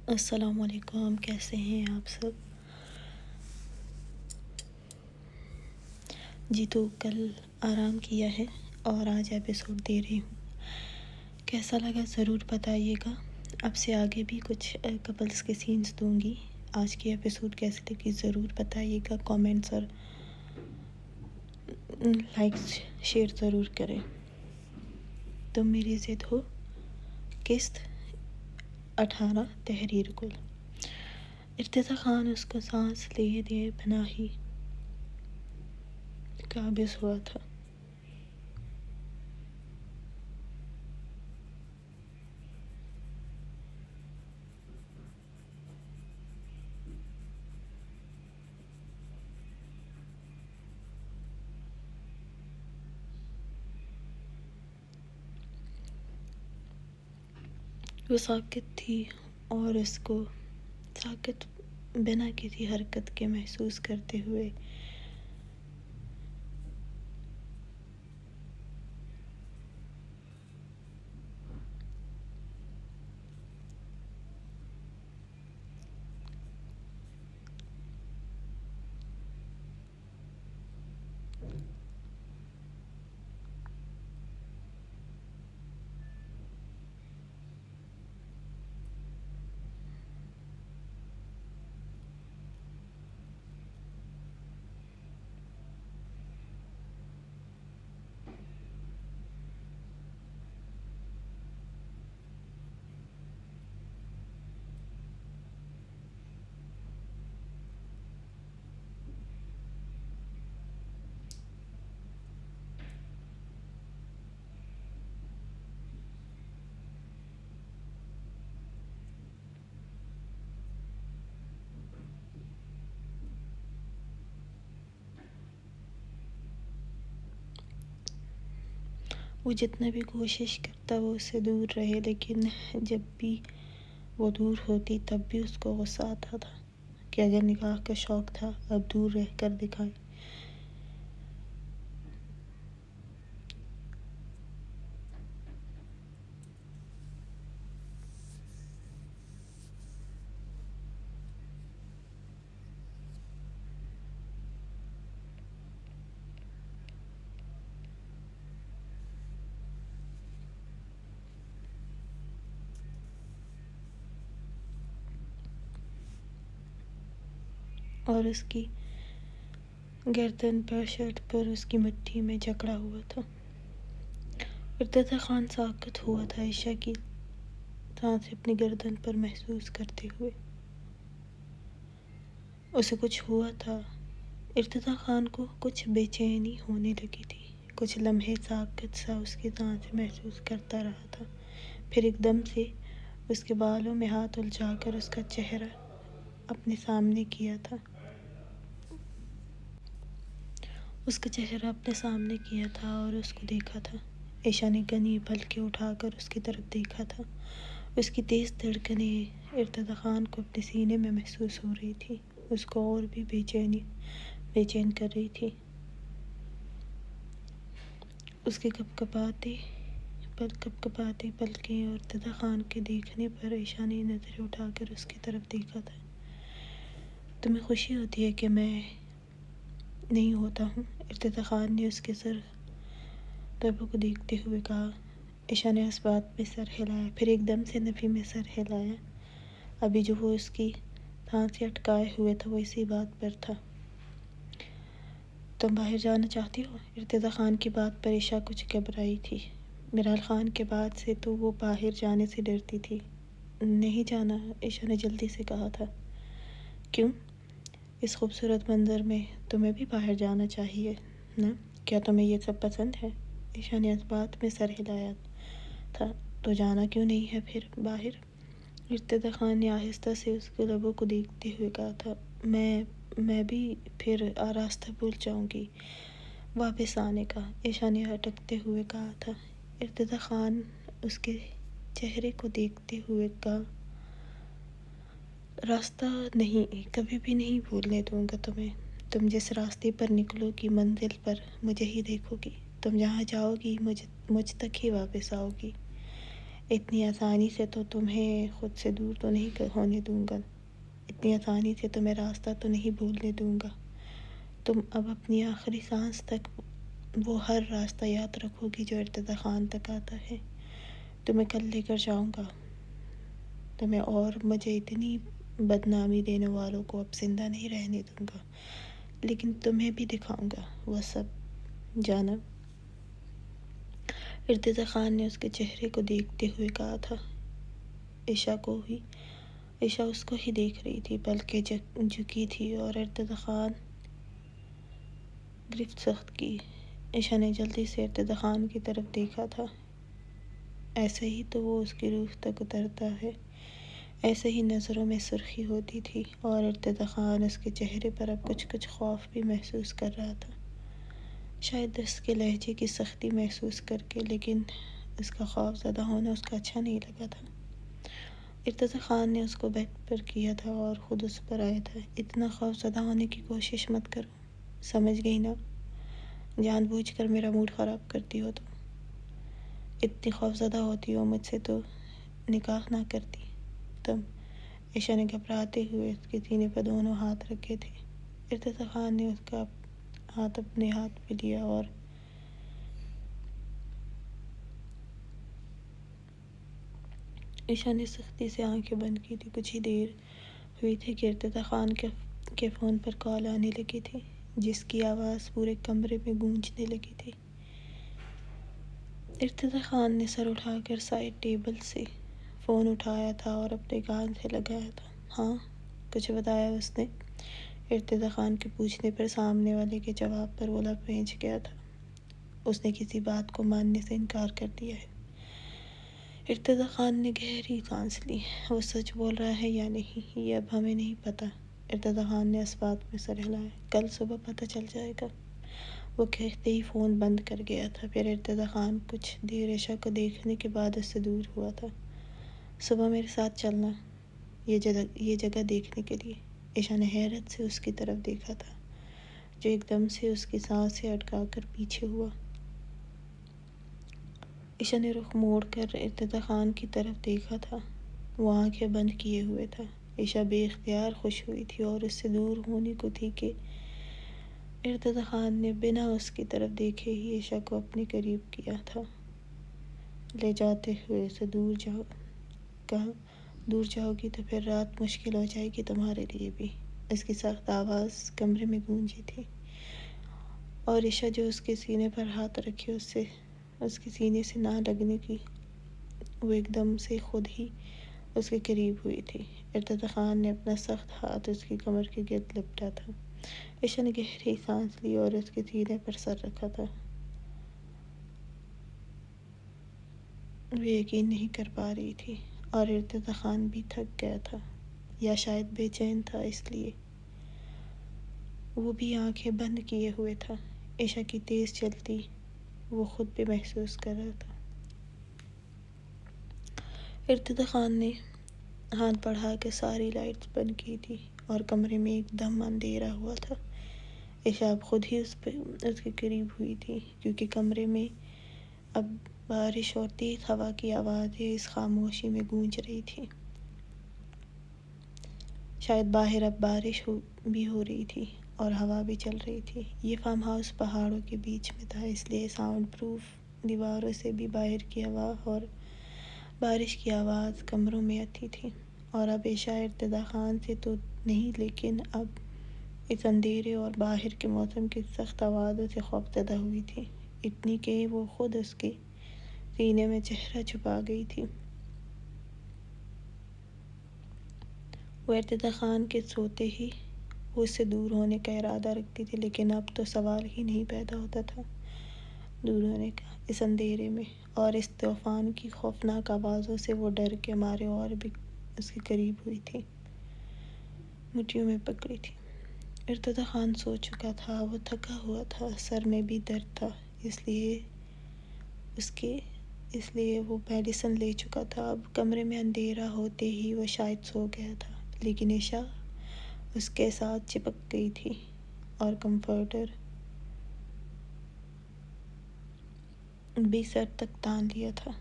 السلام علیکم، کیسے ہیں آپ سب؟ جی تو کل آرام کیا ہے اور آج ایپیسوڈ دے رہی ہوں۔ کیسا لگا ضرور بتائیے گا۔ اب سے آگے بھی کچھ کپلز کے سینز دوں گی۔ آج کی ایپیسوڈ کیسی لگی ضرور بتائیے گا، کامنٹس اور لائکس شیئر ضرور کریں۔ تم میری ضد ہو، قسط 18 تحریر گل۔ ارتضیٰ خان اس کو سانس لیے دیے بنا ہی قابض ہوا تھا۔ وہ ساکت تھی اور اس کو ساکت بنا کسی حرکت کے محسوس کرتے ہوئے وہ جتنا بھی کوشش کرتا وہ اس سے دور رہے، لیکن جب بھی وہ دور ہوتی تب بھی اس کو غصہ آتا تھا کہ اگر نکاح کا شوق تھا اب دور رہ کر دکھائے۔ اور اس کی گردن پر، شرٹ پر اس کی مٹھی میں جکڑا ہوا تھا۔ ارتضیٰ خان ساکت ہوا تھا، عائشہ کی سانس اپنی گردن پر محسوس کرتے ہوئے۔ اسے کچھ ہوا تھا۔ ارتضیٰ خان کو کچھ بے چینی ہونے لگی تھی۔ کچھ لمحے ساکت سا اس کی سانسیں محسوس کرتا رہا تھا، پھر ایک دم سے اس کے بالوں میں ہاتھ الجھا کر اس کا چہرہ اپنے سامنے کیا تھا۔ اس کا چہرہ اپنے سامنے کیا تھا اور اس کو دیکھا تھا۔ عائشہ نے گنی پلکیں اٹھا کر اس کی طرف دیکھا تھا۔ اس کی تیز دھڑکنیں ارتضیٰ خان کو اپنے سینے میں محسوس ہو رہی تھی، اس کو اور بھی بے چین کر رہی تھی۔ اس کے کپکپاتے پلکیں اور ارتضیٰ خان کے دیکھنے پر عائشہ نے نظریں اٹھا کر اس کی طرف دیکھا تھا۔ تمہیں خوشی ہوتی ہے کہ میں نہیں ہوتا ہوں؟ ارتضیٰ خان نے اس کے سر ضربوں کو دیکھتے ہوئے کہا۔ عائشہ نے اس بات میں سر ہلایا، پھر ایک دم سے نفی میں سر ہلایا۔ ابھی جو وہ اس کی سانسیں اٹکائے ہوئے تھا وہ اسی بات پر تھا۔ تم باہر جانا چاہتی ہو؟ ارتضیٰ خان کی بات پر عائشہ کچھ گھبرائی تھی۔ میرال خان کے بعد سے تو وہ باہر جانے سے ڈرتی تھی۔ نہیں جانا، عائشہ نے جلدی سے کہا تھا۔ کیوں؟ اس خوبصورت منظر میں تمہیں بھی باہر جانا چاہیے نا؟ کیا تمہیں یہ سب پسند ہے؟ عائشہ نے اس بات میں سر ہلایا تھا۔ تو جانا کیوں نہیں ہے پھر باہر؟ ارتضیٰ خان نے آہستہ سے اس کے لبوں کو دیکھتے ہوئے کہا تھا۔ میں بھی پھر راستہ بھول جاؤں گی واپس آنے کا، عائشہ نے اٹکتے ہوئے کہا تھا۔ ارتضیٰ خان اس کے چہرے کو دیکھتے ہوئے کہا، راستہ نہیں، کبھی بھی نہیں بھولنے دوں گا تمہیں۔ تم جس راستے پر نکلو گی منزل پر مجھے ہی دیکھو گی، تم جہاں جاؤ گی مجھ تک ہی واپس آؤ گی۔ اتنی آسانی سے تو تمہیں خود سے دور تو نہیں ہونے دوں گا، اتنی آسانی سے تمہیں راستہ تو نہیں بھولنے دوں گا۔ تم اب اپنی آخری سانس تک وہ ہر راستہ یاد رکھو گی جو ارتضی خان تک آتا ہے۔ تمہیں کل لے کر جاؤں گا تمہیں، اور مجھے اتنی بدنامی دینے والوں کو اب زندہ نہیں رہنے دوں گا، لیکن تمہیں بھی دکھاؤں گا وہ سب۔ جانا، ارتضی خان نے اس کے چہرے کو دیکھتے ہوئے کہا تھا۔ عشا اس کو ہی دیکھ رہی تھی، بلکہ جھکی تھی اور ارتضی خان گرفت سخت کی۔ عشا نے جلدی سے ارتضی خان کی طرف دیکھا تھا۔ ایسے ہی تو وہ اس کی روح تک اترتا ہے، ایسے ہی نظروں میں سرخی ہوتی تھی، اور ارتضی خان اس کے چہرے پر اب کچھ خوف بھی محسوس کر رہا تھا، شاید اس کے لہجے کی سختی محسوس کر کے، لیکن اس کا خوف زدہ ہونا اس کو اچھا نہیں لگا تھا۔ ارتضی خان نے اس کو بیڈ پر کیا تھا اور خود اس پر آیا تھا۔ اتنا خوف زدہ ہونے کی کوشش مت کرو، سمجھ گئی نا؟ جان بوجھ کر میرا موڈ خراب کرتی ہو تم۔ اتنی خوف زدہ ہوتی ہو مجھ سے تو نکاح نہ کرتی تم۔ عشا نے گھبراتے ہوئے اس کے سینے پر دونوں ہاتھ رکھے تھے۔ ارتضی خان نے اس کا ہاتھ اپنے ہاتھ پہ لیا اور عشا نے سختی سے آنکھیں بند کی تھی۔ کچھ ہی دیر ہوئی تھی کہ ارتضی خان کے فون پر کال آنے لگی تھی، جس کی آواز پورے کمرے میں گونجنے لگی تھی۔ ارتضی خان نے سر اٹھا کر سائڈ ٹیبل سے فون اٹھایا تھا اور اپنے کان سے لگایا تھا۔ ہاں، کچھ بتایا اس نے؟ ارتضی خان کے پوچھنے پر سامنے والے کے جواب پر وہ لب رینچ گیا تھا۔ اس نے کسی بات کو ماننے سے انکار کر دیا ہے۔ ارتضی خان نے گہری سانس لی۔ وہ سچ بول رہا ہے یا نہیں یہ اب ہمیں نہیں پتہ۔ ارتضی خان نے اس بات میں سر ہلایا۔ کل صبح پتہ چل جائے گا، وہ کہتے ہی فون بند کر گیا تھا۔ پھر ارتضی خان کچھ دیر عشا کو دیکھنے کے بعد اس سے دور ہوا تھا۔ صبح میرے ساتھ چلنا یہ جگہ دیکھنے کے لیے۔ عشا نے حیرت سے اس کی طرف دیکھا تھا، جو ایک دم سے اس کی سانسیں اٹکا کر پیچھے ہوا۔ عشا نے رخ موڑ کر ارتضی خان کی طرف دیکھا تھا۔ وہ آنکھیں بند کیے ہوئے تھا۔ عشا بے اختیار خوش ہوئی تھی اور اس سے دور ہونے کو تھی کہ ارتضی خان نے بنا اس کی طرف دیکھے ہی عشا کو اپنے قریب کیا تھا، لے جاتے ہوئے اسے دور جاؤ۔ کہا، دور جاؤ گی تو پھر رات مشکل ہو جائے گی تمہارے لیے بھی۔ اس کی سخت آواز کمرے میں گونجی تھی، اور عشا جو اس کے سینے پر ہاتھ رکھے اس کے سینے سے نہ لگنے کی، وہ ایک دم سے خود ہی اس کے قریب ہوئی تھی۔ ارتضی خان نے اپنا سخت ہاتھ اس کی کمر کے گرد لپٹا تھا۔ عشا نے گہری سانس لی اور اس کے سینے پر سر رکھا تھا۔ وہ یقین نہیں کر پا رہی تھی، اور ارتضی خان بھی تھک گیا تھا، یا شاید بے چین تھا، اس لیے وہ بھی آنکھیں بند کیے ہوئے تھا۔ عشا کی تیز چلتی وہ خود بھی محسوس کر رہا تھا۔ ارتضی خان نے ہاتھ بڑھا کے ساری لائٹس بند کی تھی اور کمرے میں ایک دم اندھیرا ہوا تھا۔ عشا اب خود ہی اس کے قریب ہوئی تھی، کیونکہ کمرے میں اب بارش اور تیز ہوا کی آوازیں اس خاموشی میں گونج رہی تھی۔ شاید باہر اب بارش بھی ہو رہی تھی اور ہوا بھی چل رہی تھی۔ یہ فارم ہاؤس پہاڑوں کے بیچ میں تھا، اس لیے ساؤنڈ پروف دیواروں سے بھی باہر کی ہوا اور بارش کی آواز کمروں میں آتی تھی۔ اور اب عشا ارتضی خان سے تو نہیں، لیکن اب اس اندھیرے اور باہر کے موسم کی سخت آوازوں سے خوفزدہ ہوئی تھی، اتنی کہ وہ خود اس کے سینے میں چہرہ چھپا گئی تھی۔ وہ ارتضی خان کے سوتے ہی وہ اس سے دور ہونے کا ارادہ رکھتی تھی، لیکن اب تو سوال ہی نہیں پیدا ہوتا تھا دور ہونے کا۔ اس اندھیرے میں اور اس طوفان کی خوفناک آوازوں سے وہ ڈر کے مارے اور بھی اس کے قریب ہوئی تھی، مٹھیوں میں پکڑی تھی۔ ارتضی خان سو چکا تھا، وہ تھکا ہوا تھا، سر میں بھی درد تھا، اس لیے وہ میڈیسن لے چکا تھا۔ اب کمرے میں اندھیرا ہوتے ہی وہ شاید سو گیا تھا، لیکن عشا اس کے ساتھ چپک گئی تھی اور کمفرٹر بھی سر تک تان لیا تھا۔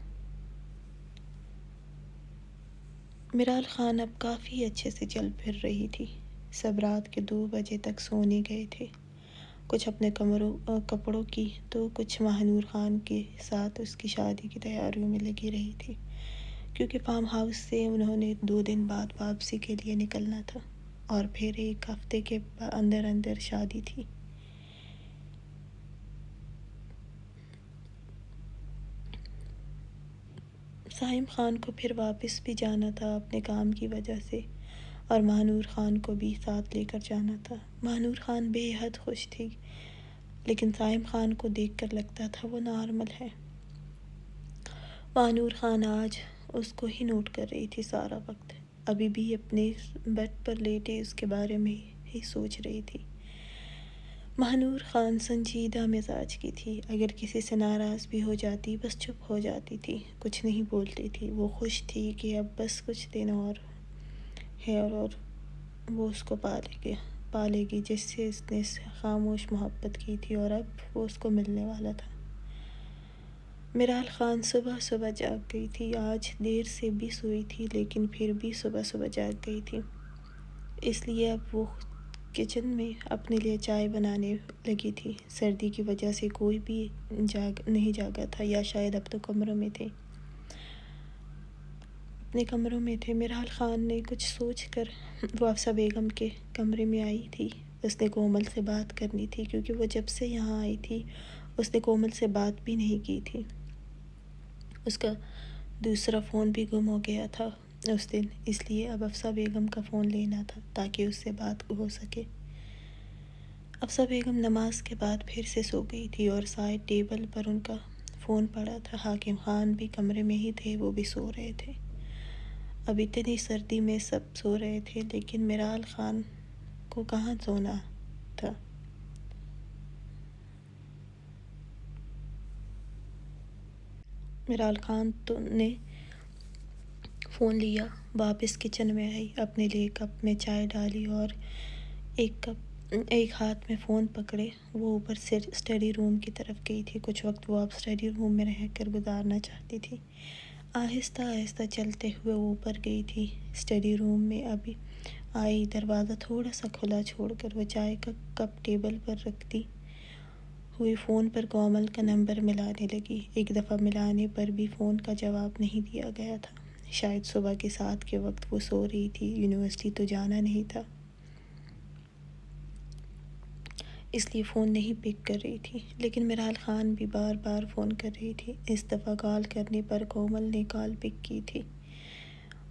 میرال خان اب کافی اچھے سے چل پھر رہی تھی۔ سب رات کے 2 بجے تک سونے گئے تھے، کچھ اپنے کپڑوں کی تو کچھ ماہنور خان کے ساتھ اس کی شادی کی تیاریوں میں لگی رہی تھی، کیونکہ فارم ہاؤس سے انہوں نے 2 دن بعد واپسی کے لیے نکلنا تھا اور پھر 1 ہفتے کے اندر شادی تھی۔ صائم خان کو پھر واپس بھی جانا تھا اپنے کام کی وجہ سے، اور ماہنور خان کو بھی ساتھ لے کر جانا تھا۔ ماہنور خان بے حد خوش تھی، لیکن صائم خان کو دیکھ کر لگتا تھا وہ نارمل ہے۔ ماہنور خان آج اس کو ہی نوٹ کر رہی تھی سارا وقت، ابھی بھی اپنے بیڈ پر لیٹے اس کے بارے میں ہی سوچ رہی تھی۔ ماہنور خان سنجیدہ مزاج کی تھی، اگر کسی سے ناراض بھی ہو جاتی بس چپ ہو جاتی تھی، کچھ نہیں بولتی تھی۔ وہ خوش تھی کہ اب بس کچھ دن اور ہے اور وہ اس کو پالے گی جس سے اس نے خاموش محبت کی تھی، اور اب وہ اس کو ملنے والا تھا۔ میرال خان صبح جاگ گئی تھی، آج دیر سے بھی سوئی تھی لیکن پھر بھی صبح جاگ گئی تھی، اس لیے اب وہ کچن میں اپنے لیے چائے بنانے لگی تھی۔ سردی کی وجہ سے کوئی بھی نہیں جاگا تھا، یا شاید اب تو اپنے کمروں میں تھے۔ میرال خان نے کچھ سوچ کر وہ افسہ بیگم کے کمرے میں آئی تھی۔ اس نے کومل سے بات کرنی تھی، کیونکہ وہ جب سے یہاں آئی تھی اس نے کومل سے بات بھی نہیں کی تھی۔ اس کا دوسرا فون بھی گم ہو گیا تھا اس دن، اس لیے اب افسہ بیگم کا فون لینا تھا تاکہ اس سے بات ہو سکے۔ افسہ بیگم نماز کے بعد پھر سے سو گئی تھی اور سائڈ ٹیبل پر ان کا فون پڑا تھا۔ حاکم خان بھی کمرے میں ہی تھے، وہ بھی سو رہے تھے۔ اب اتنی سردی میں سب سو رہے تھے، لیکن میرال خان کو کہاں سونا تھا۔ میرال خان نے فون لیا، واپس کچن میں آئی، اپنے لیے کپ میں چائے ڈالی اور ایک ہاتھ میں فون پکڑے وہ اوپر سے اسٹڈی روم کی طرف گئی تھی۔ کچھ وقت وہ اب اسٹڈی روم میں رہ کر گزارنا چاہتی تھی۔ آہستہ چلتے ہوئے اوپر گئی تھی، اسٹڈی روم میں ابھی آئی، دروازہ تھوڑا سا کھلا چھوڑ کر وہ چائے کا کپ ٹیبل پر رکھتی ہوئی فون پر کومل کا نمبر ملانے لگی۔ ایک دفعہ ملانے پر بھی فون کا جواب نہیں دیا گیا تھا، شاید صبح کے 7 کے وقت وہ سو رہی تھی، یونیورسٹی تو جانا نہیں تھا، اس لیے فون نہیں پک کر رہی تھی۔ لیکن میرال خان بھی بار فون کر رہی تھی۔ اس دفعہ کال کرنے پر کومل نے کال پک کی تھی،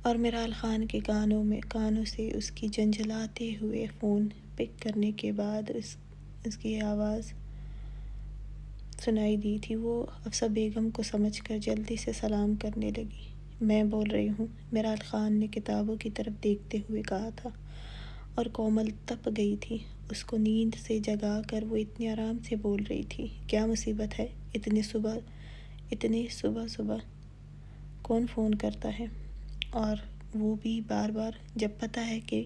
اور میرال خان کے کانوں سے اس کی جھنجھلاتے ہوئے فون پک کرنے کے بعد اس کی آواز سنائی دی تھی۔ وہ افسہ بیگم کو سمجھ کر جلدی سے سلام کرنے لگی۔ میں بول رہی ہوں، میرال خان نے کتابوں کی طرف دیکھتے ہوئے کہا تھا، اور کومل تپ گئی تھی۔ اس کو نیند سے جگا کر وہ اتنے آرام سے بول رہی تھی۔ کیا مصیبت ہے؟ اتنے صبح کون فون کرتا ہے؟ اور وہ بھی بار جب پتہ ہے کہ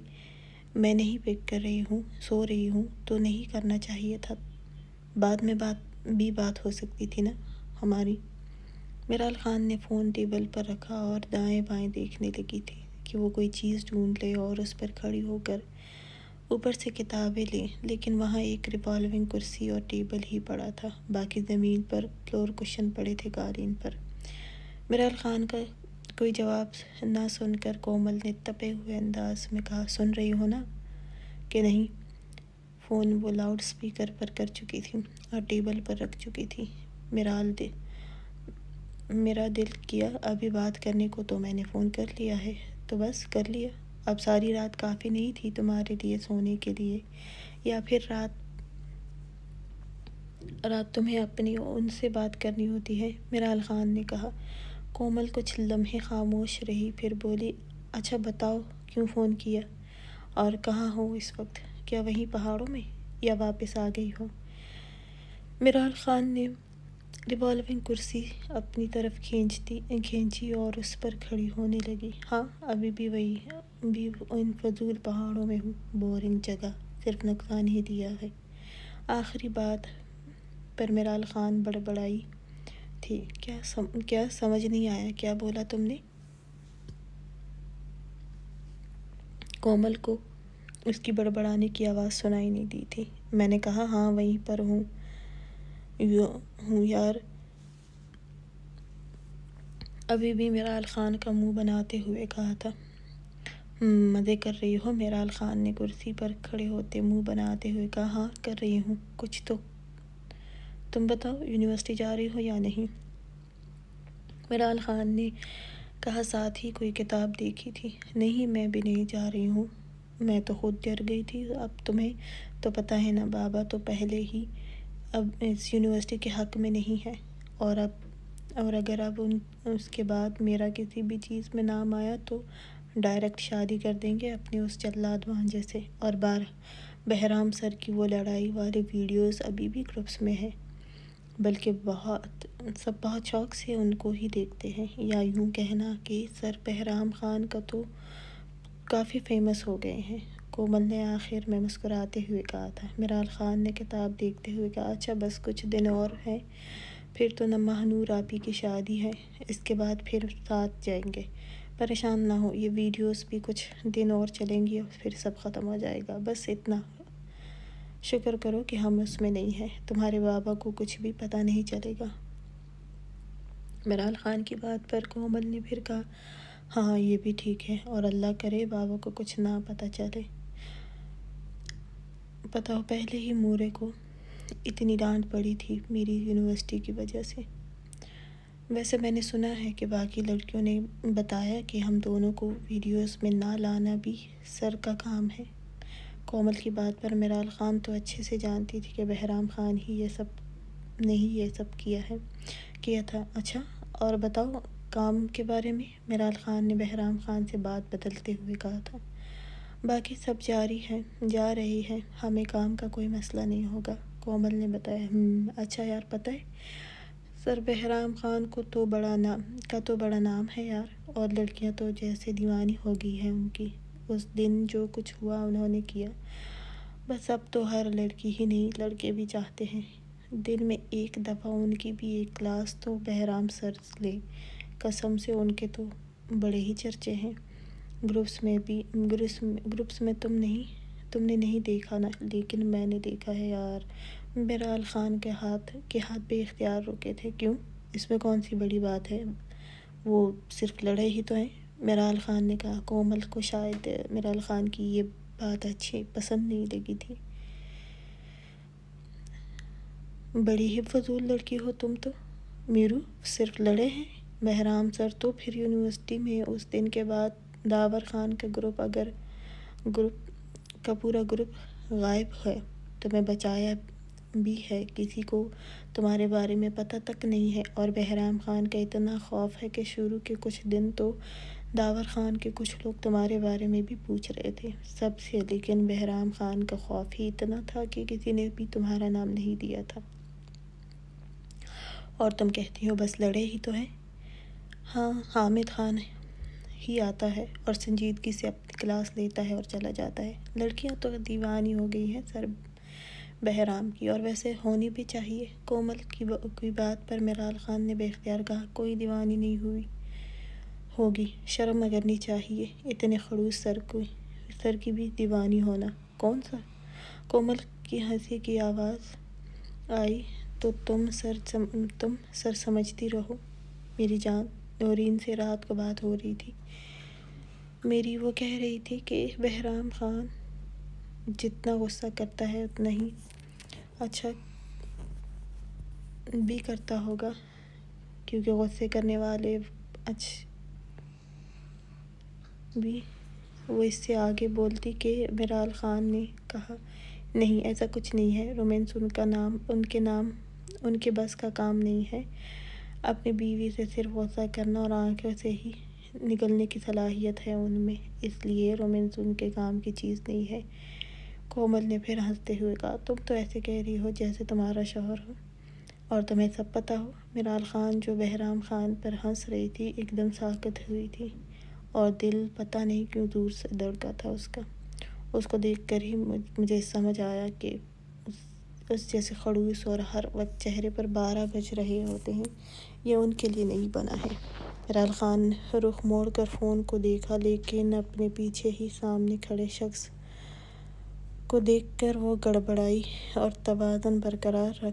میں نہیں پک کر رہی ہوں، سو رہی ہوں، تو نہیں کرنا چاہیے تھا، بعد میں بات ہو سکتی تھی نا ہماری۔ میرال خان نے فون ٹیبل پر رکھا اور دائیں بائیں دیکھنے لگی تھی کہ وہ کوئی چیز ڈھونڈ لے اور اس پر کھڑی ہو کر اوپر سے کتابیں لے، لیکن وہاں ایک ریوالونگ کرسی اور ٹیبل ہی پڑا تھا، باقی زمین پر فلور کشن پڑے تھے قالین پر۔ میرال خان کا کوئی جواب نہ سن کر کومل نے تپے ہوئے انداز میں کہا، سن رہی ہو نا کہ نہیں؟ فون وہ لاؤڈ سپیکر پر کر چکی تھی اور ٹیبل پر رکھ چکی تھی۔ میرا دل کیا ابھی بات کرنے کو، تو میں نے فون کر لیا ہے تو بس کر لیا۔ اب ساری رات کافی نہیں تھی تمہارے لیے سونے کے لیے، یا پھر رات تمہیں اپنی ان سے بات کرنی ہوتی ہے؟ میرال خان نے کہا۔ کومل کچھ لمحے خاموش رہی، پھر بولی، اچھا بتاؤ کیوں فون کیا، اور کہاں ہو اس وقت؟ کیا وہیں پہاڑوں میں، یا واپس آ گئی ہو؟ میرال خان نے ریوالونگ کرسی اپنی طرف کھینچی اور اس پر کھڑی ہونے لگی۔ ہاں، ابھی بھی ان فضول پہاڑوں میں ہوں، بورنگ جگہ، صرف نقصان ہی دیا ہے۔ آخری بات پر میرال خان بڑبڑائی تھی، کیا سمجھ نہیں آیا، کیا بولا تم نے؟ کومل کو اس کی بڑبڑانے کی آواز سنائی نہیں دی تھی۔ میں نے کہا ہاں وہیں پر ہوں یار۔ ابھی بھی میرال خان کا منہ بناتے ہوئے کہا تھا۔ مزے کر رہی ہو؟ میرال خان نے کرسی پر کھڑے ہوتے منہ بناتے ہوئے کہا۔ ہاں کر رہی ہوں کچھ تو۔ تم بتاؤ یونیورسٹی جا رہی ہو یا نہیں؟ میرال خان نے کہا ساتھ ہی کوئی کتاب دیکھی تھی۔ نہیں میں بھی نہیں جا رہی ہوں، میں تو خود ڈر گئی تھی۔ اب تمہیں تو پتہ ہے نا، بابا تو پہلے ہی اب اس یونیورسٹی کے حق میں نہیں ہے، اور اگر اب اس کے بعد میرا کسی بھی چیز میں نام آیا تو ڈائریکٹ شادی کر دیں گے اپنے اس جلاد بھانجے سے۔ اور بہرام سر کی وہ لڑائی والی ویڈیوز ابھی بھی گروپس میں ہیں، بلکہ سب بہت شوق سے ان کو ہی دیکھتے ہیں، یا یوں کہنا کہ سر بہرام خان کا تو کافی فیمس ہو گئے ہیں۔ کومل نے آخر میں مسکراتے ہوئے کہا تھا۔ میرال خان نے کتاب دیکھتے ہوئے کہا اچھا بس کچھ دن اور ہیں، پھر تو ماہ نور آپی کی شادی ہے، اس کے بعد پھر ساتھ جائیں گے۔ پریشان نہ ہو، یہ ویڈیوز بھی کچھ دن اور چلیں گی اور پھر سب ختم ہو جائے گا۔ بس اتنا شکر کرو کہ ہم اس میں نہیں ہیں، تمہارے بابا کو کچھ بھی پتہ نہیں چلے گا۔ میرال خان کی بات پر کومل نے پھر کہا ہاں یہ بھی ٹھیک ہے، اور اللہ کرے بابا کو کچھ نہ پتہ چلے۔ پتہ ہو پہلے ہی مورے کو اتنی ڈانٹ پڑی تھی میری یونیورسٹی کی وجہ سے۔ ویسے میں نے سنا ہے کہ باقی لڑکیوں نے بتایا کہ ہم دونوں کو ویڈیوز میں نہ لانا بھی سر کا کام ہے۔ کومل کی بات پر میرال خان تو اچھے سے جانتی تھی کہ بہرام خان ہی یہ سب کیا تھا۔ اچھا اور بتاؤ کام کے بارے میں، میرال خان نے بہرام خان سے بات بدلتے ہوئے کہا تھا۔ باقی سب جا رہی ہے، ہمیں کام کا کوئی مسئلہ نہیں ہوگا، کومل نے بتایا۔ اچھا یار پتہ ہے سر بہرام خان کو تو بڑا نام ہے یار، اور لڑکیاں تو جیسے دیوانی ہو گئی ہیں ان کی۔ اس دن جو کچھ ہوا انہوں نے کیا، بس اب تو ہر لڑکی ہی نہیں لڑکے بھی چاہتے ہیں دن میں ایک دفعہ ان کی بھی ایک کلاس تو بہرام سر لے۔ قسم سے ان کے تو بڑے ہی چرچے ہیں گروپس میں۔ تم نے نہیں دیکھا نا، لیکن میں نے دیکھا ہے یار۔ میرال خان کے ہاتھ بے اختیار رکے تھے۔ کیوں؟ اس میں کون سی بڑی بات ہے، وہ صرف لڑے ہی تو ہیں، میرال خان نے کہا۔ کومل کو شاید میرال خان کی یہ بات اچھی پسند نہیں لگی تھی۔ بڑی ہی فضول لڑکی ہو تم تو میرو، صرف لڑے ہیں بہرام سر تو پھر یونیورسٹی میں اس دن کے بعد داور خان کا پورا گروپ غائب ہے، تمہیں بچایا بھی ہے، کسی کو تمہارے بارے میں پتہ تک نہیں ہے، اور بہرام خان کا اتنا خوف ہے کہ شروع کے کچھ دن تو داور خان کے کچھ لوگ تمہارے بارے میں بھی پوچھ رہے تھے سب سے، لیکن بہرام خان کا خوف ہی اتنا تھا کہ کسی نے بھی تمہارا نام نہیں دیا تھا، اور تم کہتی ہو بس لڑے ہی تو ہیں۔ ہاں حامد خان ہی آتا ہے اور سنجیدگی سے اپنی کلاس لیتا ہے اور چلا جاتا ہے۔ لڑکیاں تو دیوانی ہو گئی ہیں سر بہرام کی، اور ویسے ہونی بھی چاہیے۔ کومل کی بات پر میرال خان نے بے اختیار کہا کوئی دیوانی نہیں ہوگی، شرم کرنی چاہیے اتنے خڑوس سر کی بھی دیوانی ہونا۔ کون سا؟ کومل کی ہنسی کی آواز آئی تو تم سر سمجھتی رہو میری جان۔ نورین سے رات کو بات ہو رہی تھی میری، وہ کہہ رہی تھی کہ بہرام خان جتنا غصہ کرتا ہے اتنا ہی اچھا بھی کرتا ہوگا، کیونکہ غصے کرنے والے بھی۔ وہ اس سے آگے بولتی کہ میرال خان نے کہا نہیں ایسا کچھ نہیں ہے، رومانس ان کے بس کا کام نہیں ہے، اپنی بیوی سے صرف غصہ کرنا اور آنکھوں سے ہی نگلنے کی صلاحیت ہے ان میں، اس لیے رومانس ان کے کام کی چیز نہیں ہے۔ کومل نے پھر ہنستے ہوئے کہا تم تو ایسے کہہ رہی ہو جیسے تمہارا شوہر ہو اور تمہیں سب پتہ ہو۔ میرال خان جو بہرام خان پر ہنس رہی تھی ایک دم ساکت ہوئی تھی، اور دل پتہ نہیں کیوں زور سے دھڑکا تھا اس کا۔ اس کو دیکھ کر ہی مجھے سمجھ آیا کہ اس جیسے خڑوس اور ہر وقت چہرے پر 12 بج رہے ہوتے ہیں، یہ ان کے لیے نہیں بنا ہے۔ میرال خان نے رخ موڑ کر فون کو دیکھا، لیکن اپنے پیچھے ہی سامنے کھڑے شخص کو دیکھ کر وہ گڑبڑائی اور توازن برقرار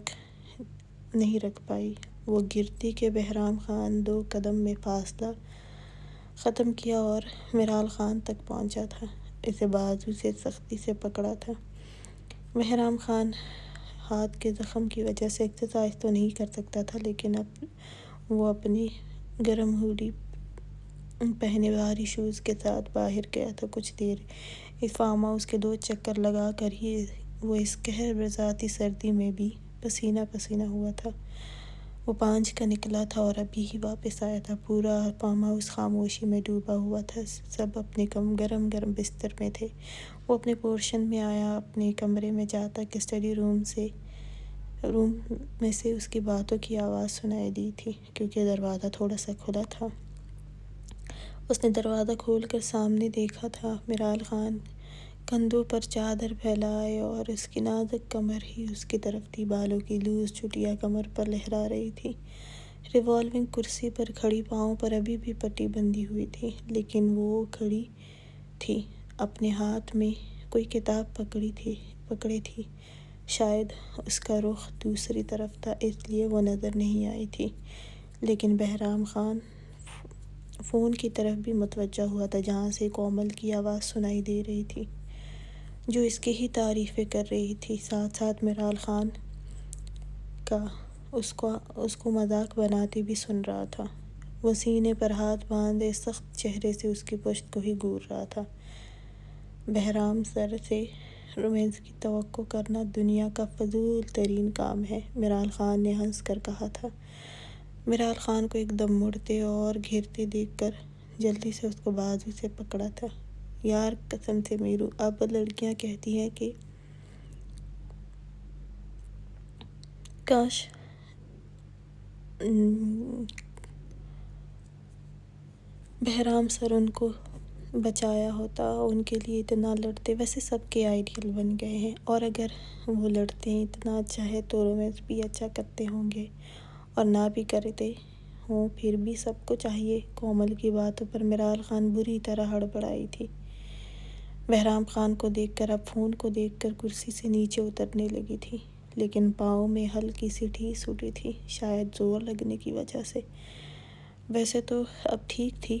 نہیں رکھ پائی۔ وہ گرتی کہ بہرام خان 2 قدم میں فاصلہ ختم کیا اور میرال خان تک پہنچا تھا، اسے بازو سے سختی سے پکڑا تھا۔ بہرام خان ہاتھ کے زخم کی وجہ سے ایکسرسائز تو نہیں کر سکتا تھا، لیکن اب وہ اپنی گرم ہوڈی پہنے بھاری شوز کے ساتھ باہر گیا تھا۔ کچھ دیر اس فارم ہاؤس کے 2 چکر لگا کر ہی وہ اس قہر برساتی سردی میں بھی پسینہ پسینہ ہوا تھا۔ وہ 5 کا نکلا تھا اور ابھی ہی واپس آیا تھا۔ پورا فارم ہاؤس خاموشی میں ڈوبا ہوا تھا، سب اپنے گرم گرم بستر میں تھے۔ وہ اپنے پورشن میں آیا، اپنے کمرے میں جاتا کہ اسٹڈی روم میں سے اس کی باتوں کی آواز سنائی دی تھی، کیونکہ دروازہ تھوڑا سا کھلا تھا۔ اس نے دروازہ کھول کر سامنے دیکھا تھا، میرال خان کندھوں پر چادر پھیلائے اور اس کی نازک کمر ہی اس کی طرف تھی، بالوں کی لوز چٹیاں کمر پر لہرا رہی تھی۔ ریوالونگ کرسی پر کھڑی، پاؤں پر ابھی بھی پٹی بندھی ہوئی تھی، لیکن وہ کھڑی تھی، اپنے ہاتھ میں کوئی کتاب پکڑے تھی۔ شاید اس کا رخ دوسری طرف تھا، اس لیے وہ نظر نہیں آئی تھی، لیکن بہرام خان فون کی طرف بھی متوجہ ہوا تھا، جہاں سے کومل کی آواز سنائی دے رہی تھی، جو اس کی ہی تعریفیں کر رہی تھی۔ ساتھ ساتھ میرال خان کا اس کو مذاق بناتے بھی سن رہا تھا۔ وہ سینے پر ہاتھ باندھے سخت چہرے سے اس کی پشت کو ہی گور رہا تھا۔ بہرام سر سے رومانس کی توقع کرنا دنیا کا فضول ترین کام ہے، میرال خان نے ہنس کر کہا تھا۔ میرال خان کو ایک دم مڑتے اور گھرتے دیکھ کر جلدی سے اس کو بازو سے پکڑا تھا۔ یار قسم سے میرو، اب لڑکیاں کہتی ہیں کہ کاش بہرام سر ان کو بچایا ہوتا، ان کے لیے اتنا لڑتے۔ ویسے سب کے آئیڈیل بن گئے ہیں، اور اگر وہ لڑتے ہیں اتنا اچھا ہے تو رومانس بھی اچھا کرتے ہوں گے، اور نہ بھی کرتے ہوں پھر بھی سب کو چاہیے۔ کومل کی باتوں پر میرال خان بری طرح ہڑبڑائی تھی۔ بہرام خان کو دیکھ کر، اب فون کو دیکھ کر کرسی سے نیچے اترنے لگی تھی، لیکن پاؤں میں ہلکی سی ٹھیس اٹھی تھی، شاید زور لگنے کی وجہ سے۔ ویسے تو اب ٹھیک تھی۔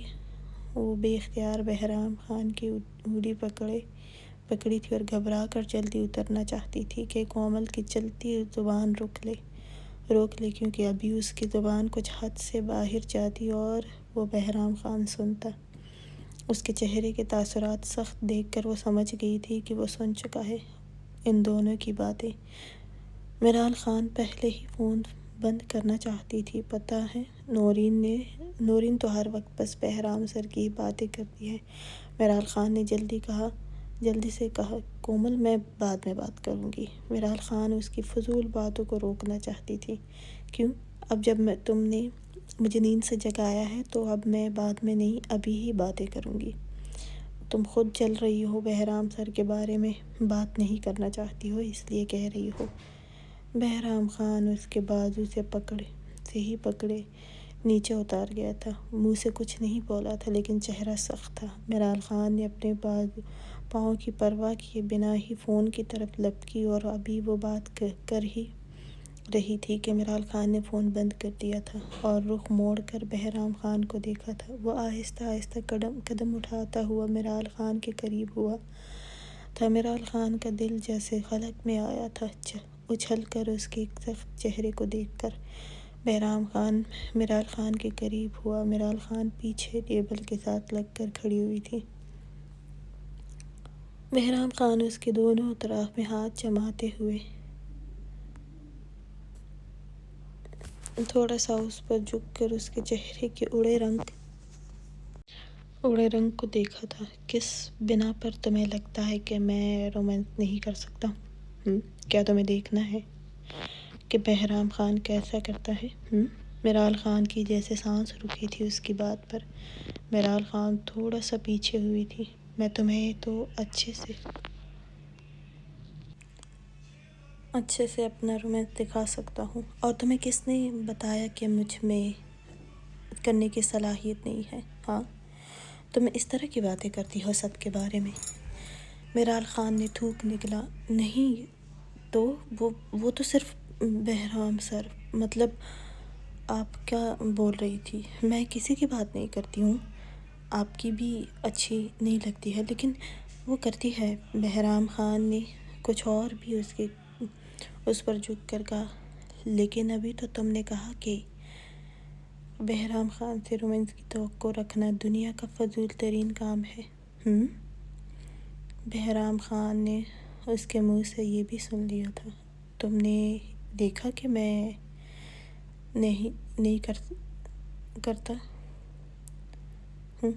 وہ بے اختیار بہرام خان کی ہوڈی پکڑی تھی اور گھبرا کر جلدی اترنا چاہتی تھی کہ کومل کی چلتی زبان روک لے، کیونکہ ابھی اس کی زبان کچھ حد سے باہر جاتی اور وہ بہرام خان سنتا۔ اس کے چہرے کے تاثرات سخت دیکھ کر وہ سمجھ گئی تھی کہ وہ سن چکا ہے ان دونوں کی باتیں۔ میرال خان پہلے ہی فون بند کرنا چاہتی تھی، پتہ ہے نورین تو ہر وقت بس بہرام سر کی ہی باتیں کرتی ہے۔ میرال خان نے جلدی سے کہا، کومل میں بعد میں بات کروں گی۔ میرال خان اس کی فضول باتوں کو روکنا چاہتی تھی۔ کیوں؟ اب جب تم نے مجھے نیند سے جگایا ہے تو اب میں بعد میں نہیں، ابھی ہی باتیں کروں گی۔ تم خود چل رہی ہو، بہرام سر کے بارے میں بات نہیں کرنا چاہتی ہو، اس لیے کہہ رہی ہو۔ بہرام خان اس کے بازو سے ہی پکڑے نیچے اتار گیا تھا۔ منہ سے کچھ نہیں بولا تھا، لیکن چہرہ سخت تھا۔ میرال خان نے اپنے پاؤں کی پرواہ کیے بنا ہی فون کی طرف لپکی، اور ابھی وہ بات کر ہی رہی تھی کہ میرال خان نے فون بند کر دیا تھا اور رخ موڑ کر بہرام خان کو دیکھا تھا۔ وہ آہستہ آہستہ قدم اٹھاتا ہوا میرال خان کے قریب ہوا تھا۔ میرال خان کا دل جیسے خلق میں آیا تھا، اچھل کر اس کے سخت چہرے کو دیکھ کر۔ بہرام خان میرال خان کے قریب ہوا۔ میرال خان پیچھے ٹیبل کے ساتھ لگ کر کھڑی ہوئی تھی۔ بہرام خان اس کے دونوں اطراف میں ہاتھ جماتے ہوئے تھوڑا سا اس پر جھک کر اس کے چہرے کے اڑے رنگ کو دیکھا تھا۔ کس بنا پر تمہیں لگتا ہے کہ میں رومانس نہیں کر سکتا؟ کیا تمہیں دیکھنا ہے کہ بہرام خان کیسا کرتا ہے؟ میرال خان کی جیسے سانس رکی تھی اس کی بات پر۔ میرال خان تھوڑا سا پیچھے ہوئی تھی۔ میں تمہیں تو اچھے سے اپنا رومانس دکھا سکتا ہوں، اور تمہیں کس نے بتایا کہ کرنے کی صلاحیت نہیں ہے۔ ہاں، تم اس طرح کی باتیں کرتی ہو سب کے بارے میں۔ میرال خان نے تھوک نکلا۔ نہیں تو وہ تو صرف بہرام سر، مطلب آپ کیا بول رہی تھی؟ میں کسی کی بات نہیں کرتی ہوں، آپ کی بھی اچھی نہیں لگتی ہے، لیکن وہ کرتی ہے۔ بہرام خان نے کچھ اور بھی اس پر جھک کر کہا۔ لیکن ابھی تو تم نے کہا کہ بہرام خان سے رومانس کی توقع رکھنا دنیا کا فضول ترین کام ہے۔ بہرام خان نے اس کے منہ سے یہ بھی سن لیا تھا۔ تم نے دیکھا کہ میں نہیں کرتا ہوں۔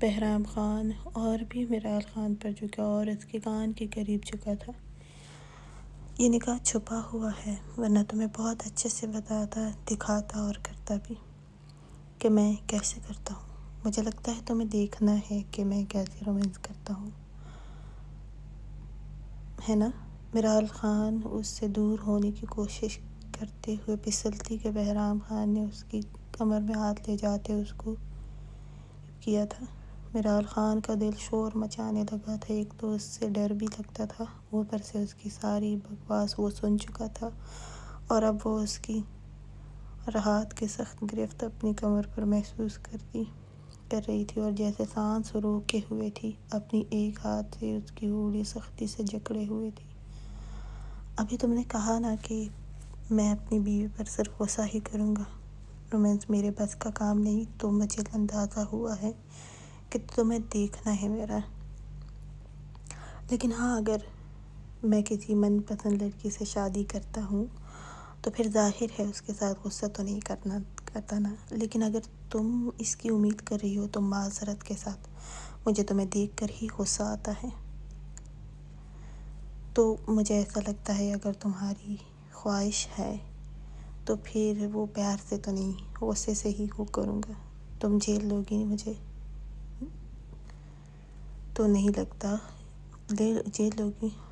بہرام خان اور بھی میرال خان پر جھکا اور اس کے کان کے قریب جھکا تھا۔ یہ نکاح چھپا ہوا ہے، ورنہ تمہیں بہت اچھے سے بتاتا، دکھاتا اور کرتا بھی کہ میں کیسے کرتا ہوں۔ مجھے لگتا ہے تمہیں دیکھنا ہے کہ میں کیسے رومانس کرتا ہوں، ہے نا؟ میرال خان اس سے دور ہونے کی کوشش کرتے ہوئے پھسلتی کہ بہرام خان نے اس کی کمر میں ہاتھ لے جاتے اس کو کیا تھا۔ میرال خان کا دل شور مچانے لگا تھا۔ ایک تو اس سے ڈر بھی لگتا تھا، اوپر سے اس کی ساری بکواس وہ سن چکا تھا، اور اب وہ اس کی ہاتھ کی سخت گرفت اپنی کمر پر محسوس کر رہی تھی اور جیسے سانس روکے ہوئے تھی۔ اپنی ایک ہاتھ سے اس کی ہونی سختی سے جکڑے ہوئے تھی۔ ابھی تم نے کہا نا کہ میں اپنی بیوی پر صرف غصہ ہی کروں گا، رومانس میرے بس کا کام نہیں، تو مجھے اندازہ ہوا ہے کہ تمہیں دیکھنا ہے میرا۔ لیکن ہاں، اگر میں کسی من پسند لڑکی سے شادی کرتا ہوں تو پھر ظاہر ہے اس کے ساتھ غصہ تو نہیں کرتا نا۔ لیکن اگر تم اس کی امید کر رہی ہو تو معذرت کے ساتھ مجھے تمہیں دیکھ کر ہی غصہ آتا ہے۔ تو مجھے ایسا لگتا ہے اگر تمہاری خواہش ہے تو پھر وہ پیار سے تو نہیں، غصے سے ہی وہ کروں گا۔ تم جیل لوگی مجھے تو نہیں لگتا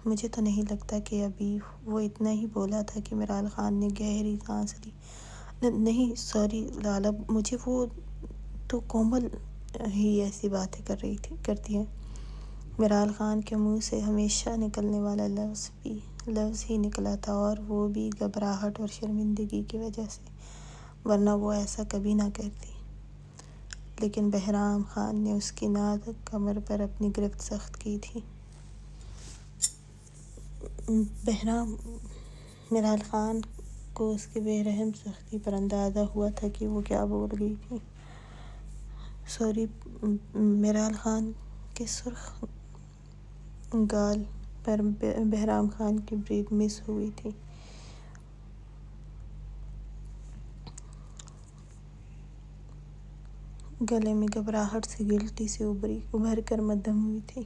مجھے تو نہیں لگتا کہ ابھی وہ اتنا ہی بولا تھا کہ میرال خان نے گہری سانس لی۔ نہیں سوری لالا، مجھے وہ تو کومل ہی ایسی باتیں کرتی ہیں۔ میرال خان کے منہ سے ہمیشہ نکلنے والا لفظ ہی نکلا تھا، اور وہ بھی گھبراہٹ اور شرمندگی کی وجہ سے، ورنہ وہ ایسا کبھی نہ کرتی۔ لیکن بہرام خان نے اس کی نازک کمر پر اپنی گرفت سخت کی تھی۔ میرال خان کو اس کی بے رحم سختی پر اندازہ ہوا تھا کہ وہ کیا بول گئی تھی۔ سوری۔ میرال خان کے سرخ گال پر بہرام خان کی بریتھ مس ہوئی تھی۔ گلے میں گھبراہٹ سے گلٹی سے ابھر کر مدھم ہوئی تھی۔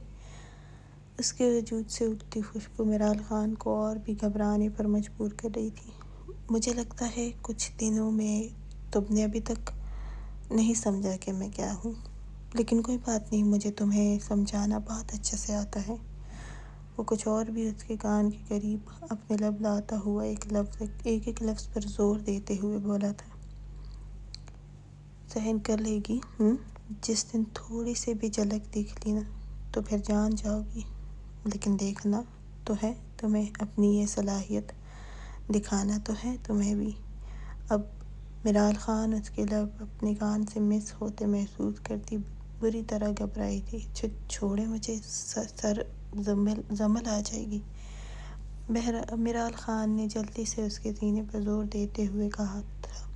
اس کے وجود سے اٹھتی خوشبو میرال خان کو اور بھی گھبرانے پر مجبور کر رہی تھی۔ مجھے لگتا ہے کچھ دنوں میں تم نے ابھی تک نہیں سمجھا کہ میں کیا ہوں، لیکن کوئی بات نہیں، مجھے تمہیں سمجھانا بہت اچھے سے آتا ہے۔ وہ کچھ اور بھی اس کے کان کے قریب اپنے لب لاتا ہوا ایک لفظ پر زور دیتے ہوئے بولا تھا۔ سہن کر لے گی؟ جس دن تھوڑی سی بھی جھلک دیکھ لی نا تو پھر جان جاؤ گی، لیکن دیکھنا تو ہے تمہیں، اپنی یہ صلاحیت دکھانا تو ہے تمہیں بھی۔ اب میرال خان اس کے لب اپنے کان سے مس ہوتے محسوس کرتی بری طرح گھبرائی تھی۔ چھوڑے مجھے، سر زمل آ جائے گی۔ میرال خان نے جلدی سے اس کے سینے پر زور دیتے ہوئے کہا تھا۔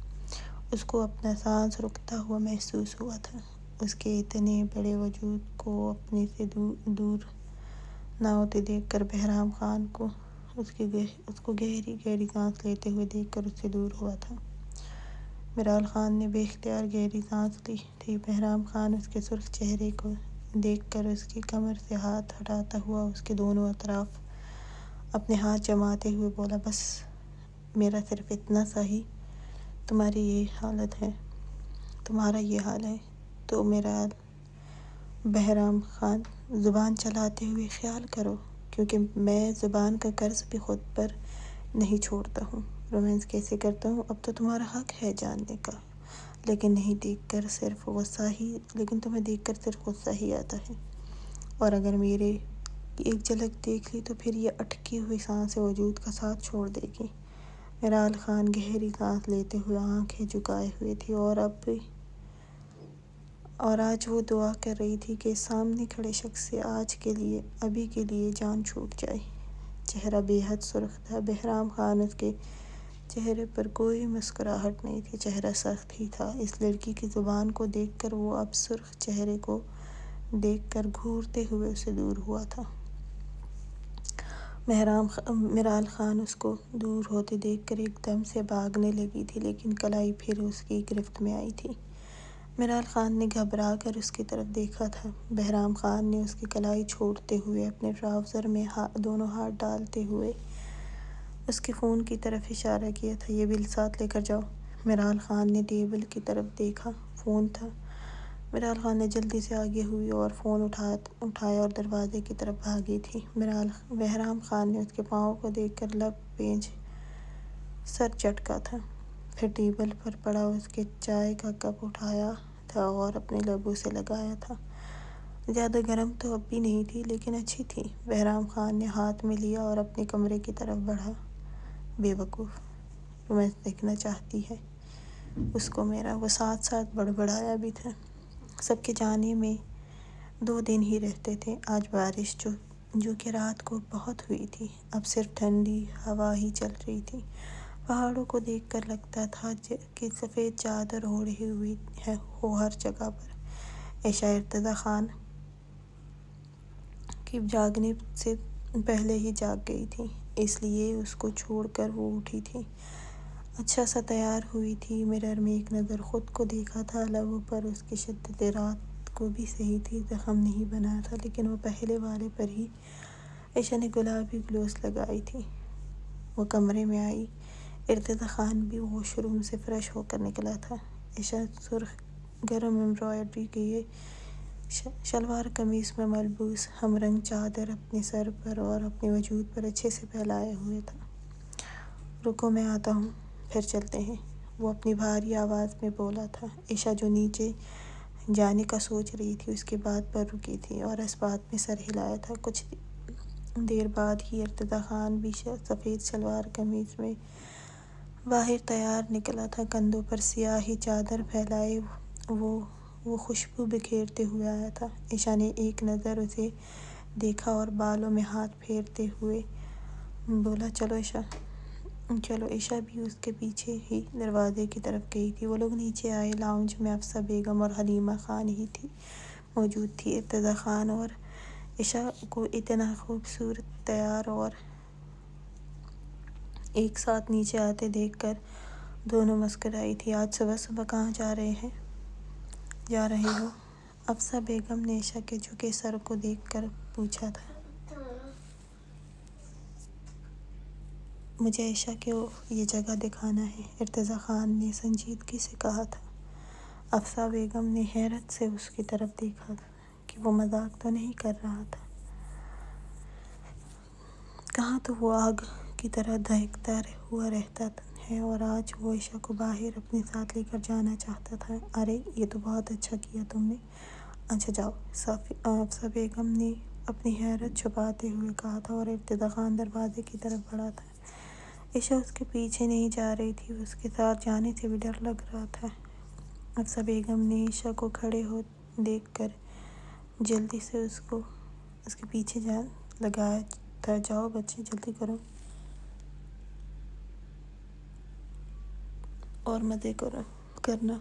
اس کو اپنا سانس رکتا ہوا محسوس ہوا تھا۔ اس کے اتنے بڑے وجود کو اپنے سے دور نہ ہوتے دیکھ کر بہرام خان کو اس کو گہری گہری سانس لیتے ہوئے دیکھ کر اس سے دور ہوا تھا۔ میرال خان نے بے اختیار گہری سانس لی تھی۔ بہرام خان اس کے سرخ چہرے کو دیکھ کر اس کی کمر سے ہاتھ ہٹاتا ہوا اس کے دونوں اطراف اپنے ہاتھ جماتے ہوئے بولا، بس میرا صرف اتنا سا ہی تمہارا یہ حال ہے تو میرا بہرام خان زبان چلاتے ہوئے خیال کرو، کیونکہ میں زبان کا قرض بھی خود پر نہیں چھوڑتا ہوں۔ رومانس کیسے کرتا ہوں اب تو تمہارا حق ہے جاننے کا، لیکن تمہیں دیکھ کر صرف غصہ ہی آتا ہے، اور اگر میرے ایک جھلک دیکھ لی تو پھر یہ اٹکی ہوئی سانسیں وجود کا ساتھ چھوڑ دے گی۔ میرال خان گہری سانس لیتے ہوئے آنکھیں جھکائے ہوئے تھی اور آج وہ دعا کر رہی تھی کہ سامنے کھڑے شخص سے ابھی کے لیے جان چھوٹ جائے۔ چہرہ بے حد سرخ تھا۔ بہرام خان اس کے چہرے پر کوئی مسکراہٹ نہیں تھی، چہرہ سخت ہی تھا۔ اس لڑکی کی زبان کو دیکھ کر وہ اب سرخ چہرے کو دیکھ کر گھورتے ہوئے اسے دور ہوا تھا۔ میرال خان اس کو دور ہوتے دیکھ کر ایک دم سے بھاگنے لگی تھی، لیکن کلائی پھر اس کی گرفت میں آئی تھی۔ میرال خان نے گھبرا کر اس کی طرف دیکھا تھا۔ بہرام خان نے اس کی کلائی چھوڑتے ہوئے اپنے ٹراؤزر میں دونوں ہاتھ ڈالتے ہوئے اس کے فون کی طرف اشارہ کیا تھا۔ یہ بل ساتھ لے کر جاؤ۔ میرال خان نے ٹیبل کی طرف دیکھا، فون تھا۔ میرال خان نے جلدی سے آگے ہوئی اور فون اٹھایا اور دروازے کی طرف بھاگی تھی۔ بہرام خان نے اس کے پاؤں کو دیکھ کر لب پیچ سر چٹکا تھا، پھر ٹیبل پر پڑا اس کے چائے کا کپ اٹھایا تھا اور اپنے لبوں سے لگایا تھا۔ زیادہ گرم تو اب بھی نہیں تھی، لیکن اچھی تھی۔ بہرام خان نے ہاتھ میں لیا اور اپنے کمرے کی طرف بڑھا۔ بے وقوف، رومانس دیکھنا چاہتی ہے اس کو میرا، وہ ساتھ ساتھ بڑبڑایا بھی تھا۔ سب کے جانے میں 2 دن ہی رہتے تھے۔ آج بارش جو کہ رات کو بہت ہوئی تھی، اب صرف ٹھنڈی ہوا ہی چل رہی تھی۔ پہاڑوں کو دیکھ کر لگتا تھا کہ سفید چادر اوڑھی ہوئی ہو ہر جگہ پر۔ عائشہ ارتضیٰ خان کی جاگنے سے پہلے ہی جاگ گئی تھی، اس لیے اس کو چھوڑ کر وہ اٹھی تھی۔ اچھا سا تیار ہوئی تھی، مرر میں ایک نظر خود کو دیکھا تھا۔ لبوں پر اس کی شدت رات کو بھی صحیح تھی، زخم نہیں بنا تھا، لیکن وہ پہلے والے پر ہی۔ عائشہ نے گلابی گلوس لگائی تھی۔ وہ کمرے میں آئی۔ ارتضیٰ خان بھی واش روم سے فریش ہو کر نکلا تھا۔ عائشہ سرخ گرم ایمبرائڈری کی شلوار قمیص میں ملبوس ہم رنگ چادر اپنے سر پر اور اپنے وجود پر اچھے سے پھیلائے ہوئے تھا۔ رکو، میں آتا ہوں، پھر چلتے ہیں، وہ اپنی بھاری آواز میں بولا تھا۔ عائشہ جو نیچے جانے کا سوچ رہی تھی، اس کی بات پر رکی تھی اور اس بات میں سر ہلایا تھا۔ کچھ دیر بعد ہی ارتضیٰ خان بھی سفید شلوار قمیص میں باہر تیار نکلا تھا۔ کندھوں پر سیاہی چادر پھیلائے وہ خوشبو بکھیرتے ہوئے آیا تھا۔ عائشہ نے ایک نظر اسے دیکھا اور بالوں میں ہاتھ پھیرتے ہوئے بولا، چلو عائشہ۔ عائشہ بھی اس کے پیچھے ہی دروازے کی طرف گئی تھی۔ وہ لوگ نیچے آئے۔ لاؤنج میں افسہ بیگم اور حلیمہ خان ہی موجود تھی۔ ارتضیٰ خان اور عائشہ کو اتنا خوبصورت تیار اور ایک ساتھ نیچے آتے دیکھ کر دونوں مسکرائی تھی۔ آج صبح صبح کہاں جا رہے ہو؟ افسہ بیگم نے عائشہ کے جھکے سر کو دیکھ کر پوچھا تھا۔ مجھے عائشہ کو یہ جگہ دکھانا ہے، ارتضیٰ خان نے سنجیدگی سے کہا تھا۔ افسہ بیگم نے حیرت سے اس کی طرف دیکھا کہ وہ مذاق تو نہیں کر رہا تھا۔ کہاں تو وہ آگ کی طرح دہکتا ہوا رہتا ہے، اور آج وہ عائشہ کو باہر اپنے ساتھ لے کر جانا چاہتا تھا۔ ارے یہ تو بہت اچھا کیا تم نے۔ اچھا جاؤ، افسہ بیگم نے اپنی حیرت چھپاتے ہوئے کہا تھا، اور ارتضیٰ خان دروازے کی طرف بڑھا تھا۔ عائشہ اس کے پیچھے نہیں جا رہی تھی، اس کے ساتھ جانے سے بھی ڈر لگ رہا تھا۔ افسہ بیگم نے عائشہ کو کھڑے دیکھ کر جلدی سے اس کے پیچھے لگایا تھا، جاؤ بچے جلدی کرو اور مزے کرنا۔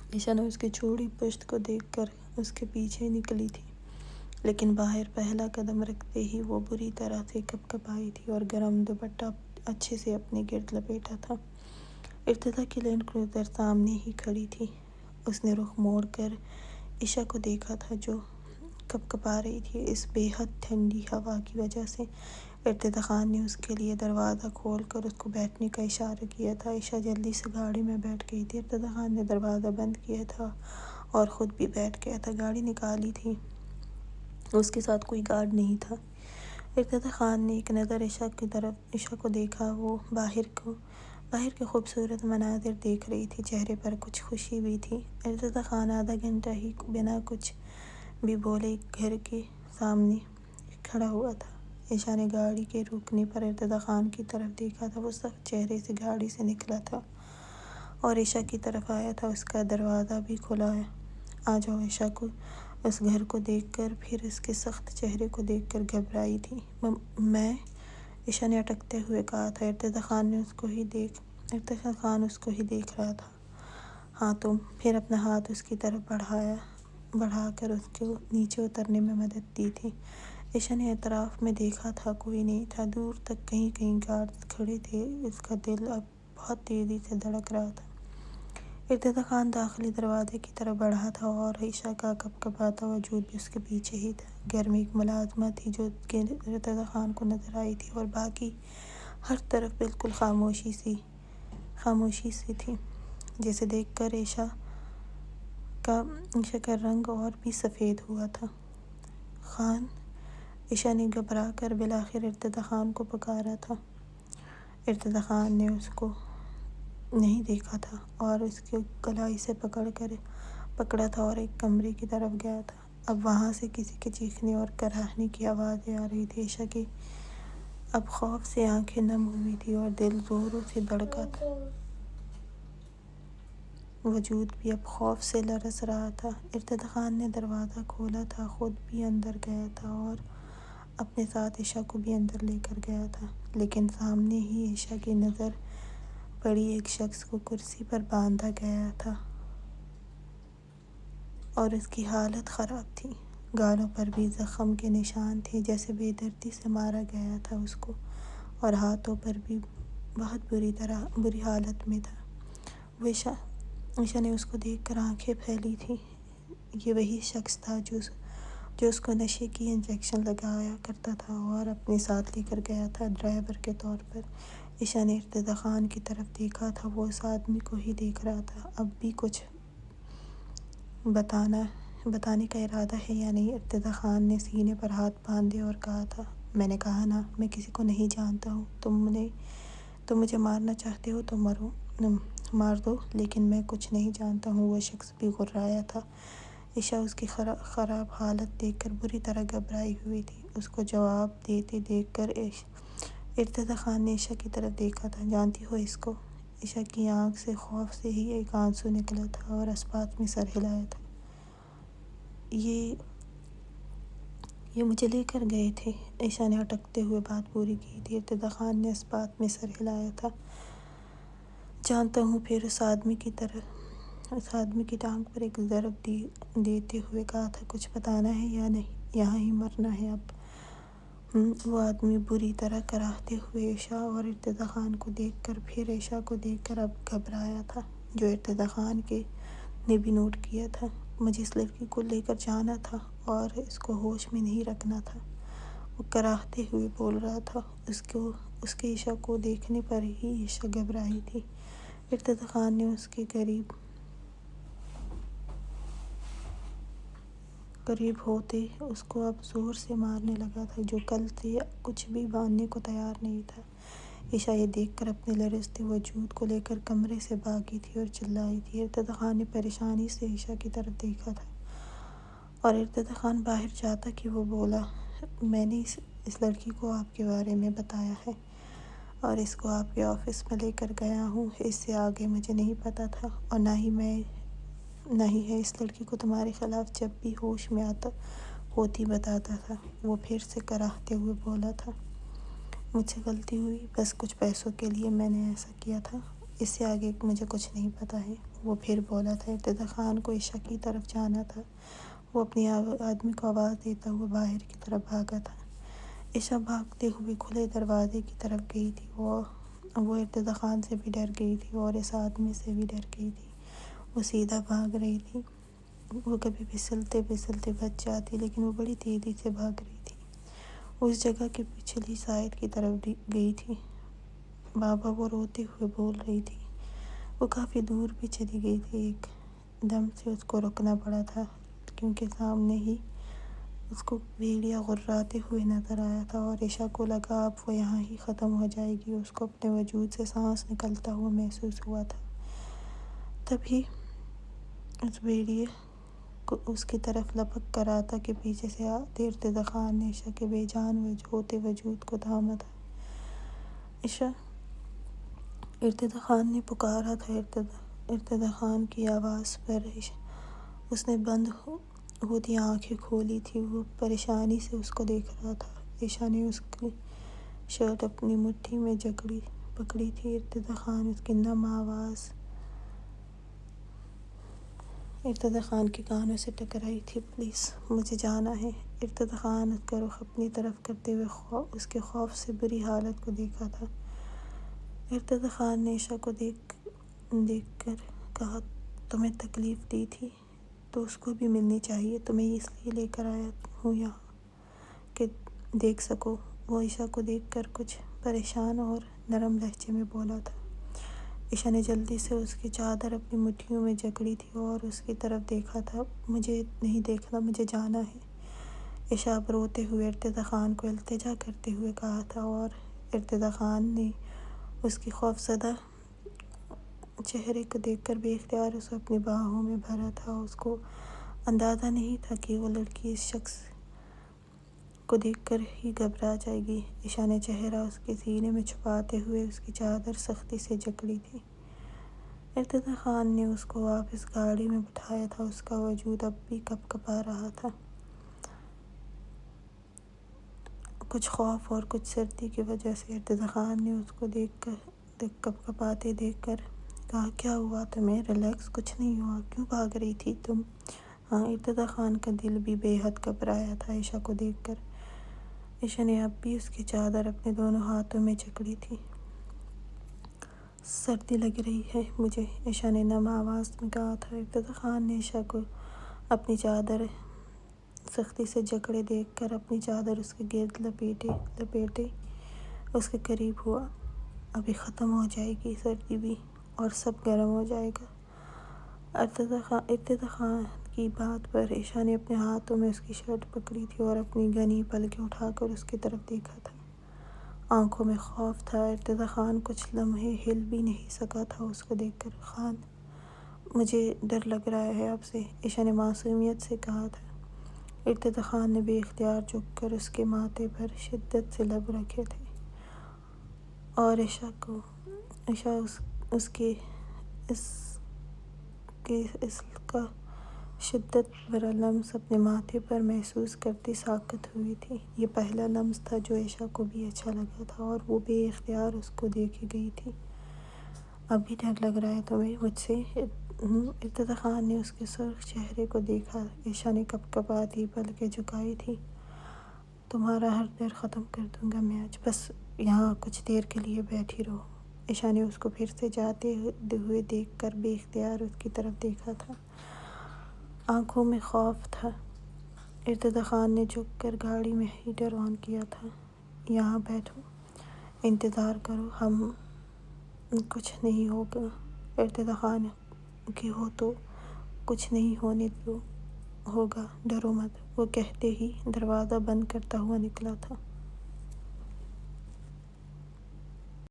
عائشہ نے اس کی چوڑی پشت کو دیکھ کر اس کے پیچھے نکلی تھی، لیکن باہر پہلا قدم رکھتے ہی وہ بری طرح سے کپکپائی تھی اور گرم دوپٹہ اچھے سے اپنے گرد لپیٹا تھا۔ ارتضیٰ کی لینڈ کروزر سامنے ہی کھڑی تھی۔ اس نے رخ موڑ کر عائشہ کو دیکھا تھا جو کپکپا رہی تھی اس بے حد ٹھنڈی ہوا کی وجہ سے۔ ارتضیٰ خان نے اس کے لیے دروازہ کھول کر اس کو بیٹھنے کا اشارہ کیا تھا۔ عائشہ جلدی سے گاڑی میں بیٹھ گئی تھی۔ ارتضیٰ خان نے دروازہ بند کیا تھا اور خود بھی بیٹھ گیا تھا۔ گاڑی نکالی تھی، اس کے ساتھ کوئی گارڈ نہیں تھا۔ ارتضیٰ خان نے ایک نظر عائشہ کو دیکھا، وہ باہر کے خوبصورت مناظر دیکھ رہی تھی، چہرے پر کچھ خوشی بھی تھی۔ ارتضیٰ خان آدھا گھنٹہ ہی بنا کچھ بھی بولے گھر کے سامنے کھڑا ہوا تھا۔ عائشہ نے گاڑی کے رکنے پر ارتضیٰ خان کی طرف دیکھا تھا۔ وہ سخت چہرے سے گاڑی سے نکلا تھا اور عائشہ کی طرف آیا تھا۔ اس کا دروازہ بھی کھلا ہے۔ آ جاؤ۔ عائشہ کو اس گھر کو دیکھ کر، پھر اس کے سخت چہرے کو دیکھ کر گھبرائی تھی۔ میں عائشہ نے اٹکتے ہوئے کہا تھا۔ ارتضیٰ خان اس کو ہی دیکھ رہا تھا۔ ہاں تم؟ پھر اپنا ہاتھ اس کی طرف بڑھا کر اس کو نیچے اترنے میں مدد دی تھی۔ عائشہ نے اطراف میں دیکھا تھا، کوئی نہیں تھا۔ دور تک کہیں گارڈز کھڑے تھے۔ اس کا دل اب بہت تیزی سے دھڑک رہا تھا۔ ارتضیٰ خان داخلی دروازے کی طرف بڑھا تھا اور عائشہ کا کپکپاتا وجود بھی اس کے پیچھے ہی تھا۔ گھر میں ایک ملازمہ تھی جو کہ ارتضیٰ خان کو نظر آئی تھی، اور باقی ہر طرف بالکل خاموشی سی تھی، جسے دیکھ کر عائشہ کا رنگ اور بھی سفید ہوا تھا۔ خان! عائشہ نے گھبرا کر بالآخر ارتضیٰ خان کو پکارا تھا۔ ارتضیٰ خان نے اس کو نہیں دیکھا تھا اور اس کی کلائی سے پکڑا تھا اور ایک کمرے کی طرف گیا تھا۔ اب وہاں سے کسی کے چیخنے اور کراہنے کی آوازیں آ رہی تھی۔ عائشہ کی اب خوف سے آنکھیں نم ہوئی تھی اور دل زوروں سے دھڑکا تھا۔ وجود بھی اب خوف سے لرز رہا تھا۔ ارتضیٰ خان نے دروازہ کھولا تھا، خود بھی اندر گیا تھا اور اپنے ساتھ عائشہ کو بھی اندر لے کر گیا تھا، لیکن سامنے ہی عائشہ کی نظر پڑی ایک شخص کو کرسی پر باندھا گیا تھا اور اس کی حالت خراب تھی۔ گالوں پر بھی زخم کے نشان تھے، جیسے بے دردی سے مارا گیا تھا اس کو، اور ہاتھوں پر بھی بہت بری حالت میں تھا۔ عائشہ نے اس کو دیکھ کر آنکھیں پھیلی تھیں۔ یہ وہی شخص تھا جو اس کو نشے کی انجیکشن لگایا کرتا تھا اور اپنے ساتھ لے کر گیا تھا ڈرائیور کے طور پر۔ عائشہ نے ارتضیٰ خان کی طرف دیکھا تھا، وہ اس آدمی کو ہی دیکھ رہا تھا۔ اب بھی کچھ بتانے کا ارادہ ہے یا نہیں؟ ارتضیٰ خان نے سینے پر ہاتھ باندھے اور کہا تھا۔ میں نے کہا نا، میں کسی کو نہیں جانتا ہوں۔ تم مجھے مارنا چاہتے ہو تو مار دو، لیکن میں کچھ نہیں جانتا ہوں۔ وہ شخص بھی گھبرایا تھا۔ عائشہ اس کی خراب حالت دیکھ کر بری طرح گھبرائی ہوئی تھی۔ اس کو جواب دیتے دیکھ کر ارتضیٰ خان نے عائشہ کی طرف دیکھا تھا۔ جانتی ہو اس کو؟ عائشہ کی آنکھ سے خوف سے ہی ایک آنسو نکلا تھا اور اسبات میں سر ہلایا تھا۔ یہ مجھے لے کر گئے تھے۔ عائشہ نے اٹکتے ہوئے بات پوری کی تھی۔ ارتضیٰ خان نے اسبات میں سر ہلایا تھا۔ جانتا ہوں۔ پھر اس آدمی کی ٹانگ پر ایک ضرب دیتے ہوئے کہا تھا۔ کچھ بتانا ہے یا نہیں؟ یہاں ہی مرنا ہے اب؟ وہ آدمی بری طرح کراہتے ہوئے عائشہ اور ارتضیٰ خان کو دیکھ کر، پھر عائشہ کو دیکھ کر اب گھبرایا تھا، جو ارتضیٰ خان نے بھی نوٹ کیا تھا۔ مجھے اس لڑکی کو لے کر جانا تھا اور اس کو ہوش میں نہیں رکھنا تھا، وہ کراہتے ہوئے بول رہا تھا۔ اس کے عائشہ کو دیکھنے پر ہی عائشہ گھبرائی تھی۔ ارتضیٰ خان نے اس کے قریب ہوتے اس کو اب زور سے مارنے لگا تھا، جو کل سے کچھ بھی ماننے کو تیار نہیں تھا۔ عائشہ یہ دیکھ کر اپنے لرزتے وجود کو لے کر کمرے سے بھاگی تھی اور چلائی تھی۔ ارتضیٰ خان نے پریشانی سے عائشہ کی طرف دیکھا تھا اور ارتضیٰ خان باہر جاتا کہ وہ بولا، میں نے اس لڑکی کو آپ کے بارے میں بتایا ہے اور اس کو آپ کے آفس میں لے کر گیا ہوں۔ اس سے آگے مجھے نہیں پتا تھا، اور نہ ہی ہے اس لڑکی کو تمہارے خلاف جب بھی ہوش میں ہوتی بتاتا تھا۔ وہ پھر سے کراہتے ہوئے بولا تھا۔ مجھ سے غلطی ہوئی، بس کچھ پیسوں کے لیے میں نے ایسا کیا تھا، اس سے آگے مجھے کچھ نہیں پتا ہے، وہ پھر بولا تھا۔ ارتضیٰ خان کو عائشہ کی طرف جانا تھا۔ وہ اپنے آدمی کو آواز دیتا ہوا باہر کی طرف بھاگا تھا۔ عائشہ بھاگتے ہوئے کھلے دروازے کی طرف گئی تھی۔ وہ ارتضیٰ خان سے بھی ڈر گئی تھی اور اس آدمی سے بھی ڈر گئی تھی۔ وہ سیدھا بھاگ رہی تھی۔ وہ کبھی پھسلتے بچ جاتی، لیکن وہ بڑی تیزی سے بھاگ رہی تھی۔ وہ اس جگہ کی پچھلی سائڈ کی طرف گئی تھی۔ بابا، وہ روتے ہوئے بول رہی تھی۔ وہ کافی دور بھی چلی گئی تھی۔ ایک دم سے اس کو رکنا پڑا تھا، کیونکہ سامنے ہی اس کو بھیڑیا غراتے ہوئے نظر آیا تھا اور عائشہ کو لگا اب وہ یہاں ہی ختم ہو جائے گی۔ اس کو اپنے وجود سے سانس نکلتا ہوا محسوس ہوا تھا۔ تبھی اس بھیڑیے کو اس کی طرف لپک کر آتا کہ پیچھے سے آتے ارتضی خان نے عائشہ کے بے جان ہوتے وجود کو تھاما تھا۔ عائشہ! ارتضی خان نے پکارا تھا۔ ارتضی خان کی آواز پر اس نے بند ہوتی آنکھیں کھولی تھی۔ وہ پریشانی سے اس کو دیکھ رہا تھا۔ عائشہ نے اس کی شرٹ اپنی مٹھی میں پکڑی تھی۔ ارتضی خان اس کی نم آواز ارتضی خان کے کانوں سے ٹکرائی تھی۔ پلیز مجھے جانا ہے۔ ارتضی خان اس کا رخ اپنی طرف کرتے ہوئے اس کے خوف سے بری حالت کو دیکھا تھا۔ ارتضی خان نے عائشہ کو دیکھ کر کہا، تمہیں تکلیف دی تھی تو اس کو بھی ملنی چاہیے۔ تمہیں اس لیے لے کر آیا ہوں یہاں کہ دیکھ سکو۔ وہ عائشہ کو دیکھ کر کچھ پریشان اور نرم لہجے میں بولا تھا۔ عائشہ نے جلدی سے اس کی چادر اپنی مٹھیوں میں جکڑی تھی اور اس کی طرف دیکھا تھا۔ مجھے نہیں دیکھنا، مجھے جانا ہے، عائشہ اب روتے ہوئے ارتضی خان کو التجا کرتے ہوئے کہا تھا، اور ارتضی خان نے اس کی خوفزدہ چہرے کو دیکھ کر بے اختیار اسے اپنی باہوں میں بھرا تھا۔ اس کو اندازہ نہیں تھا کہ وہ لڑکی اس شخص کو دیکھ کر ہی گھبرا جائے گی۔ عائشہ نے چہرہ اس کے سینے میں چھپاتے ہوئے اس کی چادر سختی سے جکڑی تھی۔ ارتضی خان نے اس کو واپس گاڑی میں بٹھایا تھا۔ اس کا وجود اب بھی کپ کپا رہا تھا۔ کچھ خوف اور کچھ سردی کی وجہ سے ارتضی خان نے اس کو کپ کپاتے دیکھ کر کہا، کیا ہوا تمہیں؟ ریلیکس، کچھ نہیں ہوا۔ کیوں بھاگ رہی تھی تم؟ ہاں، ارتضی خان کا دل بھی بے حد گھبرایا تھا عائشہ کو دیکھ کر۔ عائشہ نے اب بھی اس کی چادر اپنے دونوں ہاتھوں میں جکڑی تھی۔ سردی لگ رہی ہے مجھے، عائشہ نے نم آواز میں کہا تھا۔ ارتضی خان نے عائشہ کو اپنی چادر سختی سے جکڑے دیکھ کر اپنی چادر اس کے گرد لپیٹے اس کے قریب ہوا۔ ابھی ختم ہو جائے گی سردی بھی اور سب گرم ہو جائے گا۔ ارتضی خان کی بات پر عائشہ نے اپنے ہاتھوں میں اس کی شرٹ پکڑی تھی اور اپنی گھنی پلکیں اٹھا کر اس کی طرف دیکھا تھا۔ آنکھوں میں خوف تھا۔ ارتضی خان کچھ لمحے ہل بھی نہیں سکا تھا اس کو دیکھ کر۔ خان، مجھے ڈر لگ رہا ہے اب سے، عائشہ نے معصومیت سے کہا تھا۔ ارتضی خان نے بے اختیار جھک کر اس کے ماتھے پر شدت سے لب رکھے تھے اور عائشہ اس کا شدت بھرا لمس اپنے ماتھے پر محسوس کرتی ساکت ہوئی تھی۔ یہ پہلا لمس تھا جو عائشہ کو بھی اچھا لگا تھا اور وہ بے اختیار اس کو دیکھے گئی تھی۔ اب بھی ڈر لگ رہا ہے تمہیں مجھ سے؟ ارتضی خان نے اس کے سرخ چہرے کو دیکھا۔ عائشہ نے کپ کپاتی پلکیں جھکائی تھی۔ تمہارا ہر ڈر ختم کر دوں گا میں آج، بس یہاں کچھ دیر کے لیے بیٹھی رہو۔ عائشہ نے اس کو پھر سے جاتے ہوئے دیکھ کر بے اختیار اس کی طرف دیکھا تھا۔ آنکھوں میں خوف تھا۔ ارتضی خان نے جھک کر گاڑی میں ہیٹر آن کیا تھا۔ یہاں بیٹھو، انتظار کرو، کچھ نہیں ہوگا۔ ارتضی خان کی ہو تو کچھ نہیں ہونے ہوگا، ڈرو مت، وہ کہتے ہی دروازہ بند کرتا ہوا نکلا تھا۔